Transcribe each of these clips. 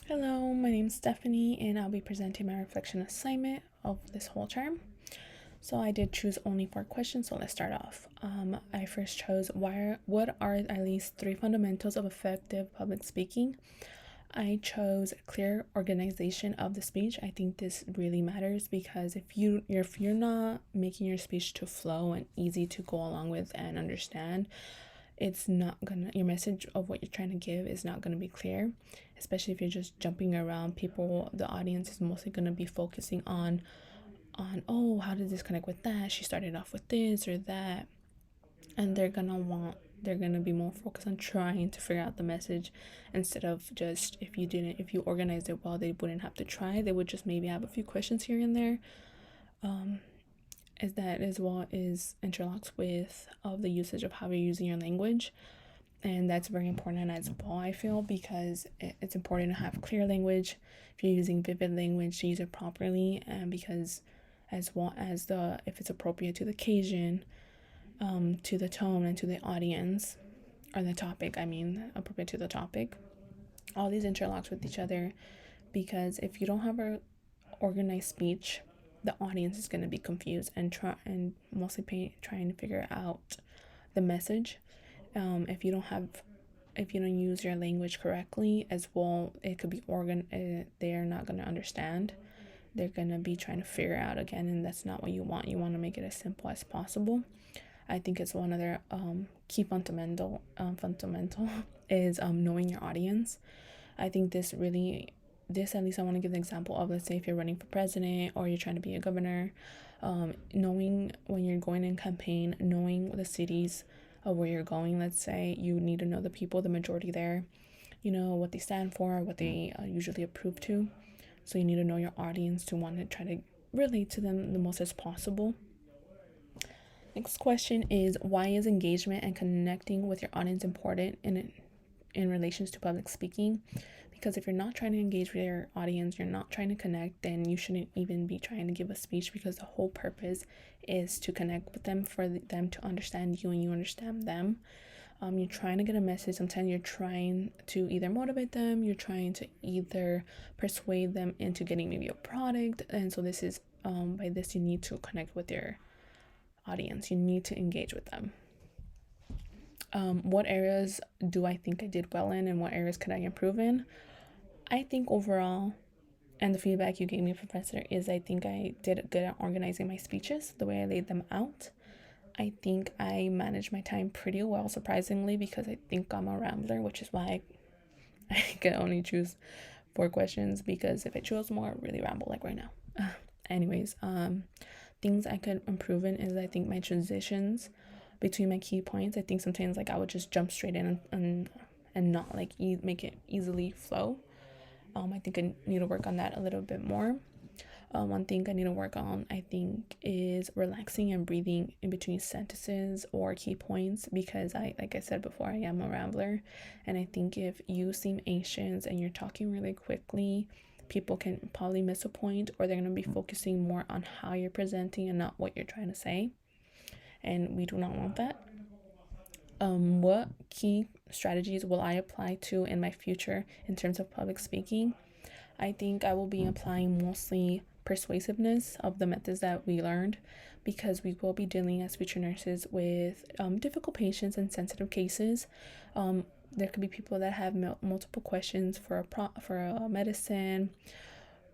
Hello, my name is Stephanie, and I'll be presenting my reflection assignment of this whole term. So I did choose only 4 questions, so let's start off. I first chose what are at least 3 fundamentals of effective public speaking. I chose clear organization of the speech. I think this really matters because if you're not making your speech to flow and easy to go along with and understand, it's not gonna your message of what you're trying to give is not gonna be clear, especially if you're just jumping around. The audience is mostly gonna be focusing on oh, how did this connect with that, she started off with this or that, and they're gonna be more focused on trying to figure out the message instead of just if you organized it well, they wouldn't have to try, they would just maybe have a few questions here and there. As that as well is interlocks with of the usage of how you're using your language, and that's very important as well, I feel, because it's important to have clear language. If you're using vivid language, to use it properly, and because as well as the if it's appropriate to the occasion, to the tone and to the audience, or the topic, I mean appropriate to the topic. All these interlocks with each other, because if you don't have a organized speech, the audience is going to be confused and trying to figure out the message. If you don't use your language correctly as well, it could be they're not going to understand. They're going to be trying to figure out again, and that's not what you want. You want to make it as simple as possible. I think it's one of their key fundamental is knowing your audience. I think this at least I want to give an example of, let's say if you're running for president or you're trying to be a governor, knowing when you're going in campaign, knowing the cities of where you're going. Let's say you need to know the people, the majority there, what they stand for, what they usually approve to. So you need to know your audience to want to try to relate to them the most as possible. Next question is, why is engagement and connecting with your audience important in relations to public speaking? Because if you're not trying to engage with your audience, you're not trying to connect, then you shouldn't even be trying to give a speech, because the whole purpose is to connect with them, for them to understand you and you understand them. You're trying to get a message. Sometimes you're trying to either motivate them, you're trying to either persuade them into getting maybe a product, and so this is by this you need to connect with your audience, you need to engage with them. What areas do I think I did well in, and what areas could I improve in? I think overall, and the feedback you gave me, Professor, is I think I did good at organizing my speeches, the way I laid them out. I think I managed my time pretty well, surprisingly, because I think I'm a rambler, which is why I can only choose 4 questions, because if I chose more, I'd really ramble like right now. Anyways, things I could improve in is I think my transitions between my key points. I think sometimes like I would just jump straight in and not like make it easily flow. I think I need to work on that a little bit more. One thing I need to work on, I think, is relaxing and breathing in between sentences or key points, because like I said before, I am a rambler, and I think if you seem anxious and you're talking really quickly, people can probably miss a point, or they're going to be focusing more on how you're presenting and not what you're trying to say, and we do not want that. What key strategies will I apply to in my future in terms of public speaking? I think I will be applying mostly persuasiveness of the methods that we learned, because we will be dealing as future nurses with difficult patients and sensitive cases. There could be people that have multiple questions for a medicine,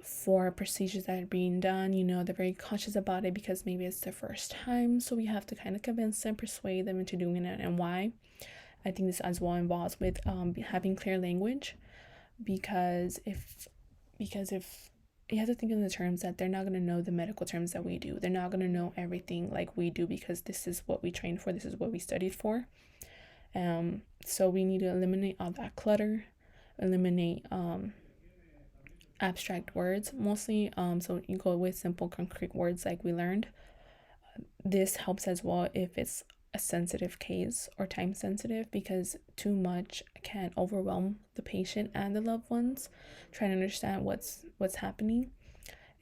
for procedures that are being done. They're very conscious about it because maybe it's their first time, so we have to kind of convince them, persuade them into doing it, and why. I think this as well involves with having clear language, because if you have to think in the terms that they're not going to know the medical terms that we do. They're not going to know everything like we do, because this is what we trained for, this is what we studied for. So we need to eliminate all that clutter, eliminate abstract words mostly. So you go with simple concrete words like we learned. This helps as well if it's a sensitive case or time sensitive, because too much can overwhelm the patient and the loved ones trying to understand what's happening.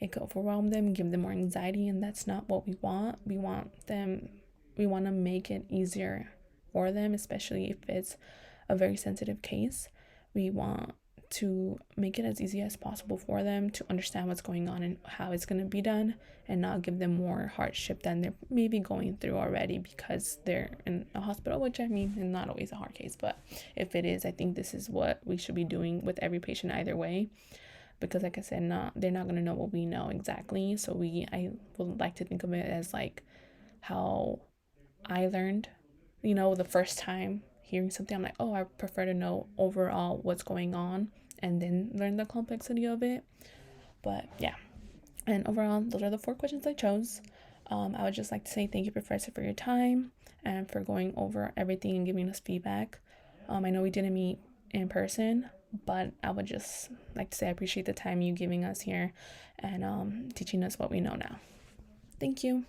It could overwhelm them, give them more anxiety, and that's not what we want. We want to make it easier for them, especially if it's a very sensitive case. We want to make it as easy as possible for them to understand what's going on and how it's going to be done, and not give them more hardship than they're maybe going through already because they're in a hospital, which I mean is not always a hard case, but if it is, I think this is what we should be doing with every patient either way, because like I said, they're not going to know what we know exactly. So I would like to think of it as like how I learned, the first time hearing something, I'm like, oh, I prefer to know overall what's going on and then learn the complexity of it. But yeah, and overall, those are the 4 questions I chose. I would just like to say thank you, Professor, for your time and for going over everything and giving us feedback. I know we didn't meet in person, but I would just like to say I appreciate the time you giving us here and teaching us what we know now. Thank you.